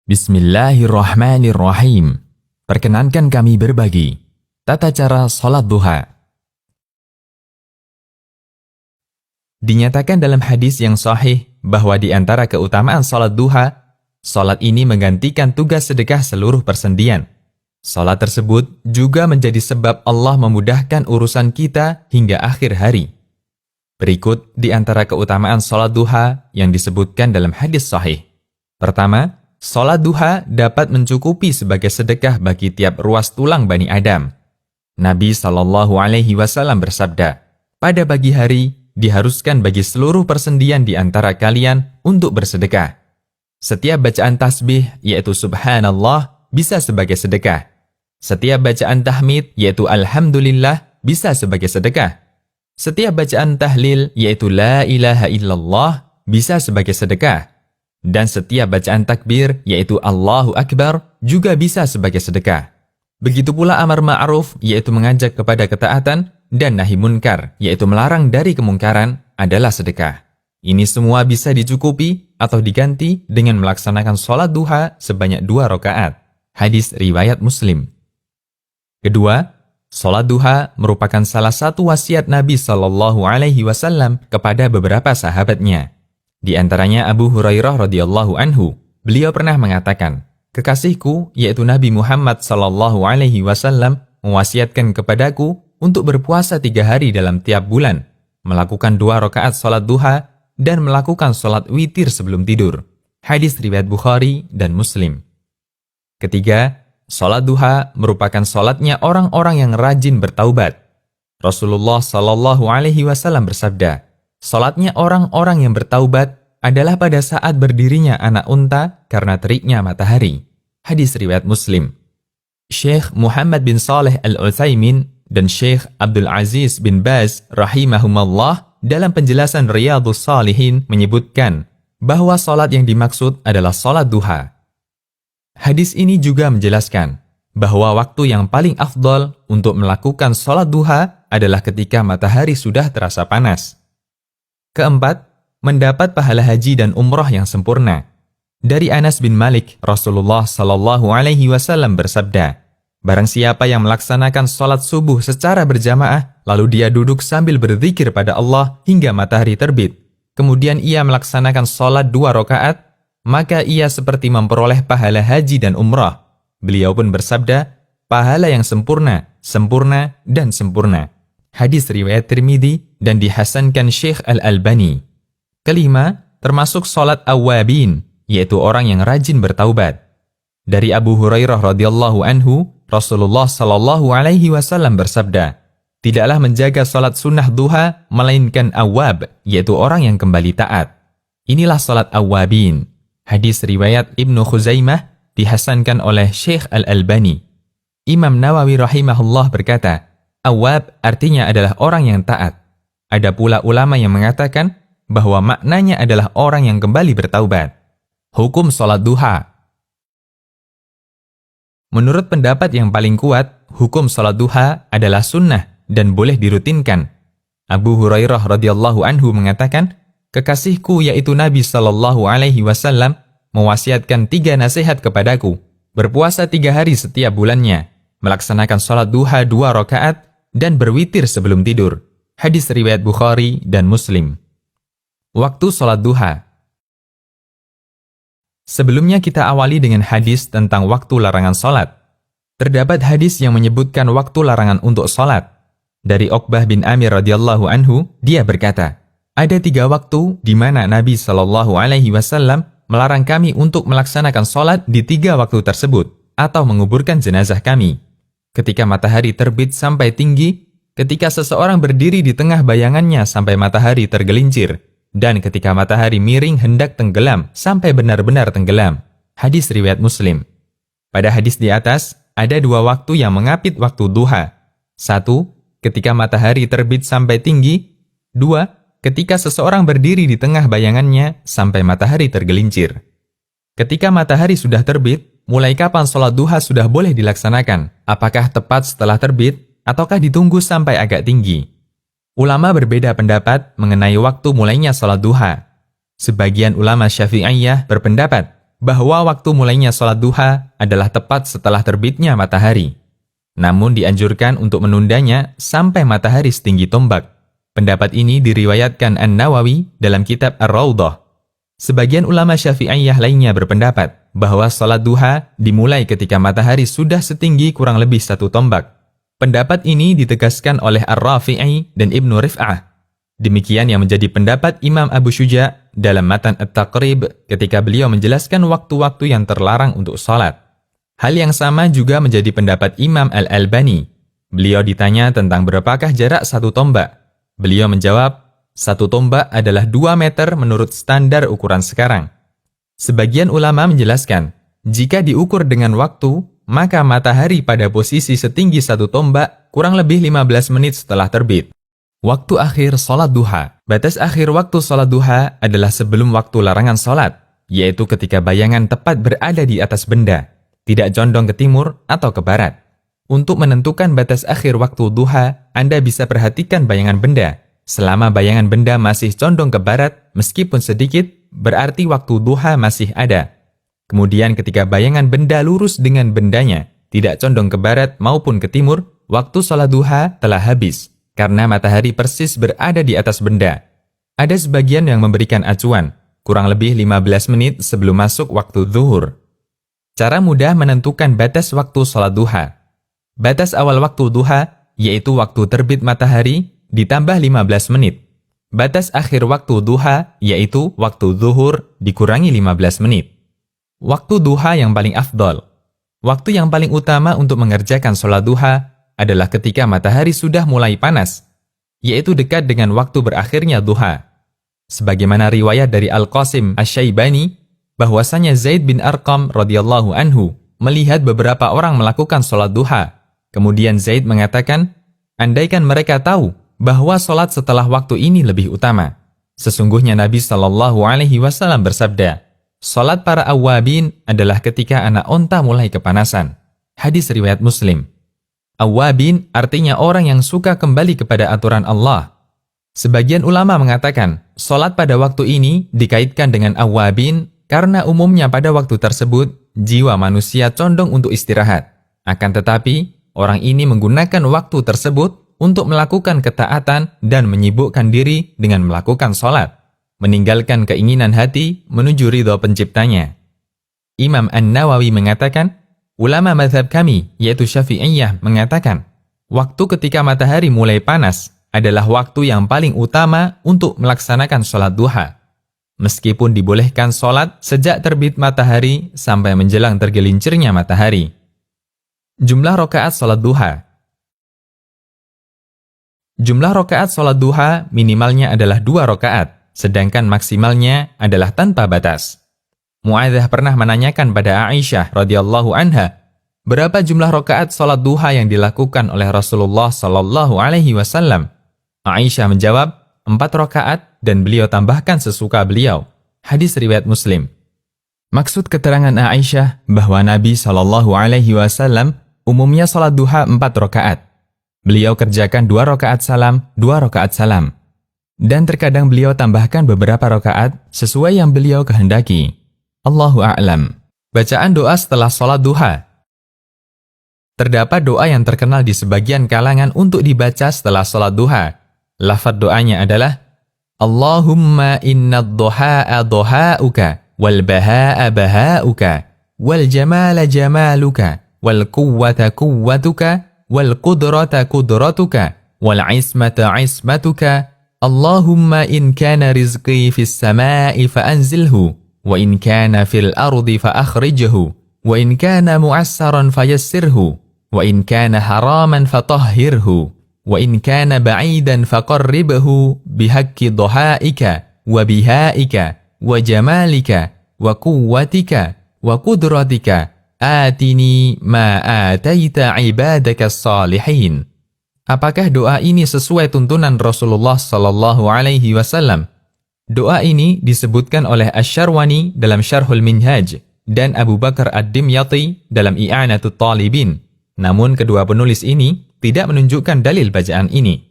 Bismillahirrahmanirrahim. Perkenankan kami berbagi tata cara salat duha. Dinyatakan dalam hadis yang sahih bahwa di antara keutamaan salat duha, salat ini menggantikan tugas sedekah seluruh persendian. Salat tersebut juga menjadi sebab Allah memudahkan urusan kita hingga akhir hari. Berikut di antara keutamaan salat duha yang disebutkan dalam hadis sahih. Pertama, salat duha dapat mencukupi sebagai sedekah bagi tiap ruas tulang Bani Adam. Nabi SAW bersabda, pada pagi hari diharuskan bagi seluruh persendian di antara kalian untuk bersedekah. Setiap bacaan tasbih, yaitu subhanallah, bisa sebagai sedekah. Setiap bacaan tahmid, yaitu alhamdulillah, bisa sebagai sedekah. Setiap bacaan tahlil, yaitu la ilaha illallah, bisa sebagai sedekah. Dan setiap bacaan takbir, yaitu Allahu Akbar, juga bisa sebagai sedekah. Begitu pula amar ma'ruf, yaitu mengajak kepada ketaatan, dan nahi munkar, yaitu melarang dari kemungkaran, adalah sedekah. Ini semua bisa dicukupi atau diganti dengan melaksanakan sholat duha sebanyak 2 rakaat. Hadis riwayat Muslim. Kedua, sholat duha merupakan salah satu wasiat Nabi SAW kepada beberapa sahabatnya. Di antaranya Abu Hurairah radhiyallahu anhu, beliau pernah mengatakan, kekasihku yaitu Nabi Muhammad SAW mewasiatkan kepadaku untuk berpuasa 3 hari dalam tiap bulan, melakukan 2 rakaat salat duha dan melakukan salat witir sebelum tidur. Hadis riwayat Bukhari dan Muslim. Ketiga, salat duha merupakan salatnya orang-orang yang rajin bertaubat. Rasulullah SAW bersabda, salatnya orang-orang yang bertaubat adalah pada saat berdirinya anak unta karena teriknya matahari. Hadis riwayat Muslim. Syekh Muhammad bin Saleh Al-Utsaimin dan Syekh Abdul Aziz bin Baz rahimahumallah dalam penjelasan Riyadhus Shalihin menyebutkan bahwa salat yang dimaksud adalah salat duha. Hadis ini juga menjelaskan bahwa waktu yang paling afdal untuk melakukan salat duha adalah ketika matahari sudah terasa panas. Keempat, mendapat pahala haji dan umrah yang sempurna. Dari Anas bin Malik, Rasulullah SAW bersabda, barang siapa yang melaksanakan salat subuh secara berjamaah, lalu dia duduk sambil berzikir pada Allah hingga matahari terbit, kemudian ia melaksanakan salat 2 rakaat, maka ia seperti memperoleh pahala haji dan umrah. Beliau pun bersabda, pahala yang sempurna, sempurna, dan sempurna. Hadis riwayat Tirmidzi dan dihasankan Syekh Al-Albani. Kelima, termasuk salat awwabin, yaitu orang yang rajin bertaubat. Dari Abu Hurairah radhiyallahu anhu, Rasulullah SAW bersabda, tidaklah menjaga salat sunnah duha melainkan awwab, yaitu orang yang kembali taat. Inilah salat awwabin. Hadis riwayat Ibnu Khuzaimah dihasankan oleh Syekh Al-Albani. Imam Nawawi rahimahullah berkata, awwab artinya adalah orang yang taat. Ada pula ulama yang mengatakan bahwa maknanya adalah orang yang kembali bertaubat. Hukum salat duha. Menurut pendapat yang paling kuat, hukum salat duha adalah sunnah dan boleh dirutinkan. Abu Hurairah radhiyallahu anhu mengatakan, kekasihku yaitu Nabi SAW mewasiatkan 3 nasihat kepadaku, berpuasa 3 hari setiap bulannya, melaksanakan salat duha 2 rakaat, dan berwitir sebelum tidur. Hadis riwayat Bukhari dan Muslim. Waktu salat duha. Sebelumnya kita awali dengan hadis tentang waktu larangan salat. Terdapat hadis yang menyebutkan waktu larangan untuk salat. Dari Uqbah bin Amir radhiyallahu anhu, dia berkata, ada 3 waktu di mana Nabi SAW melarang kami untuk melaksanakan salat di 3 waktu tersebut atau menguburkan jenazah kami. Ketika matahari terbit sampai tinggi, ketika seseorang berdiri di tengah bayangannya sampai matahari tergelincir, dan ketika matahari miring hendak tenggelam sampai benar-benar tenggelam. Hadis riwayat Muslim. Pada hadis di atas, ada 2 waktu yang mengapit waktu duha. 1. Ketika matahari terbit sampai tinggi. 2. Ketika seseorang berdiri di tengah bayangannya sampai matahari tergelincir. Ketika matahari sudah terbit, mulai kapan sholat duha sudah boleh dilaksanakan? Apakah tepat setelah terbit, ataukah ditunggu sampai agak tinggi? Ulama berbeda pendapat mengenai waktu mulainya sholat duha. Sebagian ulama Syafi'iyah berpendapat bahwa waktu mulainya sholat duha adalah tepat setelah terbitnya matahari. Namun dianjurkan untuk menundanya sampai matahari setinggi tombak. Pendapat ini diriwayatkan An-Nawawi dalam kitab Ar-Rawdah. Sebagian ulama Syafi'iyah lainnya berpendapat bahwa sholat duha dimulai ketika matahari sudah setinggi kurang lebih 1 tombak. Pendapat ini ditegaskan oleh Ar-Rafi'i dan Ibnu Rif'ah. Demikian yang menjadi pendapat Imam Abu Syuja dalam Matan At-Taqrib ketika beliau menjelaskan waktu-waktu yang terlarang untuk sholat. Hal yang sama juga menjadi pendapat Imam Al-Albani. Beliau ditanya tentang berapakah jarak 1 tombak. Beliau menjawab, 1 tombak adalah 2 meter menurut standar ukuran sekarang. Sebagian ulama menjelaskan, jika diukur dengan waktu, maka matahari pada posisi setinggi 1 tombak kurang lebih 15 menit setelah terbit. Waktu akhir sholat duha. Batas akhir waktu sholat duha adalah sebelum waktu larangan sholat, yaitu ketika bayangan tepat berada di atas benda, tidak condong ke timur atau ke barat. Untuk menentukan batas akhir waktu duha, Anda bisa perhatikan bayangan benda. Selama bayangan benda masih condong ke barat, meskipun sedikit, berarti waktu duha masih ada. Kemudian ketika bayangan benda lurus dengan bendanya, tidak condong ke barat maupun ke timur, waktu sholat duha telah habis. Karena matahari persis berada di atas benda. Ada sebagian yang memberikan acuan, kurang lebih 15 menit sebelum masuk waktu zuhur. Cara mudah menentukan batas waktu sholat duha. Batas awal waktu duha, yaitu waktu terbit matahari, ditambah 15 menit. Batas akhir waktu duha, yaitu waktu zuhur, dikurangi 15 menit. Waktu duha yang paling afdol. Waktu yang paling utama untuk mengerjakan sholat duha adalah ketika matahari sudah mulai panas, yaitu dekat dengan waktu berakhirnya duha. Sebagaimana riwayat dari Al-Qasim Asy-Syaibani, bahwasanya Zaid bin Arqam radhiyallahu anhu melihat beberapa orang melakukan sholat duha. Kemudian Zaid mengatakan, andaikan mereka tahu bahwa sholat setelah waktu ini lebih utama. Sesungguhnya Nabi SAW bersabda, sholat para awwabin adalah ketika anak onta mulai kepanasan. Hadis riwayat Muslim. Awwabin artinya orang yang suka kembali kepada aturan Allah. Sebagian ulama mengatakan, sholat pada waktu ini dikaitkan dengan awwabin karena umumnya pada waktu tersebut, jiwa manusia condong untuk istirahat. Akan tetapi, orang ini menggunakan waktu tersebut untuk melakukan ketaatan dan menyibukkan diri dengan melakukan sholat, meninggalkan keinginan hati menuju ridho penciptanya. Imam An-Nawawi mengatakan, ulama mazhab kami, yaitu Syafi'iyah, mengatakan, waktu ketika matahari mulai panas adalah waktu yang paling utama untuk melaksanakan sholat duha. Meskipun dibolehkan sholat sejak terbit matahari sampai menjelang tergelincirnya matahari. Jumlah rakaat sholat duha. Jumlah rakaat sholat duha minimalnya adalah 2 rakaat, sedangkan maksimalnya adalah tanpa batas. Mu'adzah pernah menanyakan pada Aisyah radhiyallahu anha, berapa jumlah rakaat salat duha yang dilakukan oleh Rasulullah sallallahu alaihi wasallam? Aisyah menjawab, 4 rakaat dan beliau tambahkan sesuka beliau. Hadis riwayat Muslim. Maksud keterangan Aisyah bahwa Nabi sallallahu alaihi wasallam umumnya salat duha 4 rakaat. Beliau kerjakan 2 rakaat salam, 2 rakaat salam. Dan terkadang beliau tambahkan beberapa rakaat sesuai yang beliau kehendaki. Allahu a'lam. Bacaan doa setelah sholat duha. Terdapat doa yang terkenal di sebagian kalangan untuk dibaca setelah sholat duha. Lafaz doanya adalah Allahumma inna ad-duha'a duha'uka wal baha'a baha'uka wal jamala jamaluka wal quwwata quwwatuka wal qudrata qudratuka wal ismata ismatuka. Allahumma in kana rizqi fis sama'i fa anzilhu wa in kana fil ardi fa akhrijhu wa in kana mu'assaran fayassirhu wa in kana haraman fatahhirhu wa in kana ba'idan faqarribhu bihaqqi dhahaika wa bihaika wa jamalika wa quwwatika wa qudratika atini ma ataita ibadaka salihin. Apakah doa ini sesuai tuntunan Rasulullah sallallahu alaihi wasallam? Doa ini disebutkan oleh Asy-Syarwani dalam Syarhul Minhaj dan Abu Bakar Ad-Dimyati dalam I'anatut Talibin. Namun kedua penulis ini tidak menunjukkan dalil bacaan ini.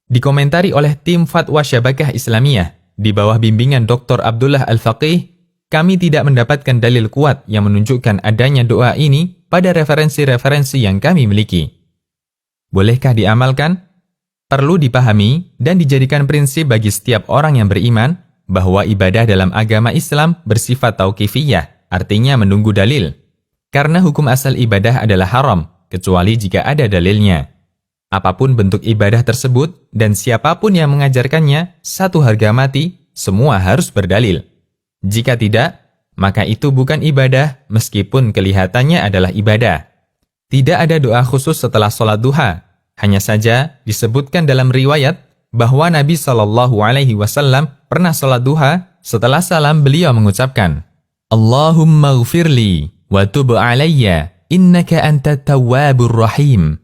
Dikomentari oleh tim Fatwa Syabakah Islamiyah di bawah bimbingan Dr. Abdullah Al-Faqih, kami tidak mendapatkan dalil kuat yang menunjukkan adanya doa ini pada referensi-referensi yang kami miliki. Bolehkah diamalkan? Perlu dipahami dan dijadikan prinsip bagi setiap orang yang beriman bahwa ibadah dalam agama Islam bersifat tauqifiyah, artinya menunggu dalil. Karena hukum asal ibadah adalah haram, kecuali jika ada dalilnya. Apapun bentuk ibadah tersebut dan siapapun yang mengajarkannya, satu harga mati, semua harus berdalil. Jika tidak, maka itu bukan ibadah meskipun kelihatannya adalah ibadah. Tidak ada doa khusus setelah sholat duha. Hanya saja disebutkan dalam riwayat bahwa Nabi SAW pernah sholat duha, setelah salam beliau mengucapkan, Allahumma ghfirli wa tub alayya innaka antat tawwabur rahim.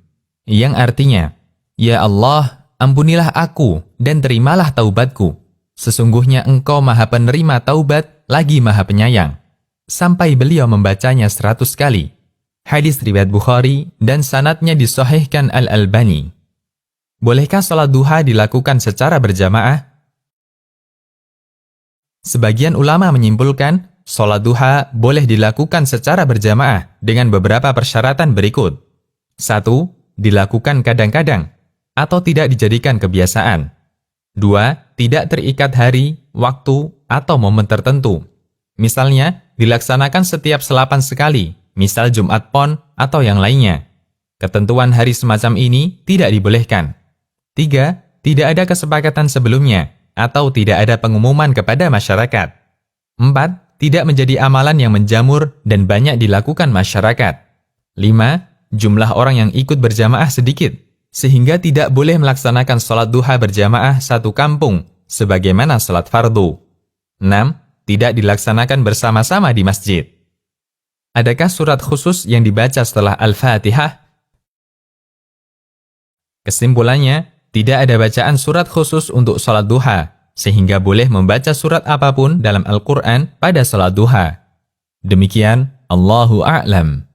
Yang artinya, Ya Allah, ampunilah aku dan terimalah taubatku. Sesungguhnya engkau maha penerima taubat lagi maha penyayang. Sampai beliau membacanya 100 kali. Hadis riwayat Bukhari dan sanadnya disahihkan Al-Albani. Bolehkah sholat duha dilakukan secara berjamaah? Sebagian ulama menyimpulkan, sholat duha boleh dilakukan secara berjamaah dengan beberapa persyaratan berikut. 1. Dilakukan kadang-kadang, atau tidak dijadikan kebiasaan. 2. Tidak terikat hari, waktu, atau momen tertentu. Misalnya, dilaksanakan setiap 8 sekali, misal Jumat Pon atau yang lainnya. Ketentuan hari semacam ini tidak dibolehkan. 3. Tidak ada kesepakatan sebelumnya, atau tidak ada pengumuman kepada masyarakat. 4. Tidak menjadi amalan yang menjamur dan banyak dilakukan masyarakat. 5. Jumlah orang yang ikut berjamaah sedikit, sehingga tidak boleh melaksanakan sholat duha berjamaah satu kampung, sebagaimana sholat fardu. 6. Tidak dilaksanakan bersama-sama di masjid. Adakah surat khusus yang dibaca setelah Al-Fatihah? Kesimpulannya, tidak ada bacaan surat khusus untuk sholat duha, sehingga boleh membaca surat apapun dalam Al-Quran pada sholat duha. Demikian, Allahu a'lam.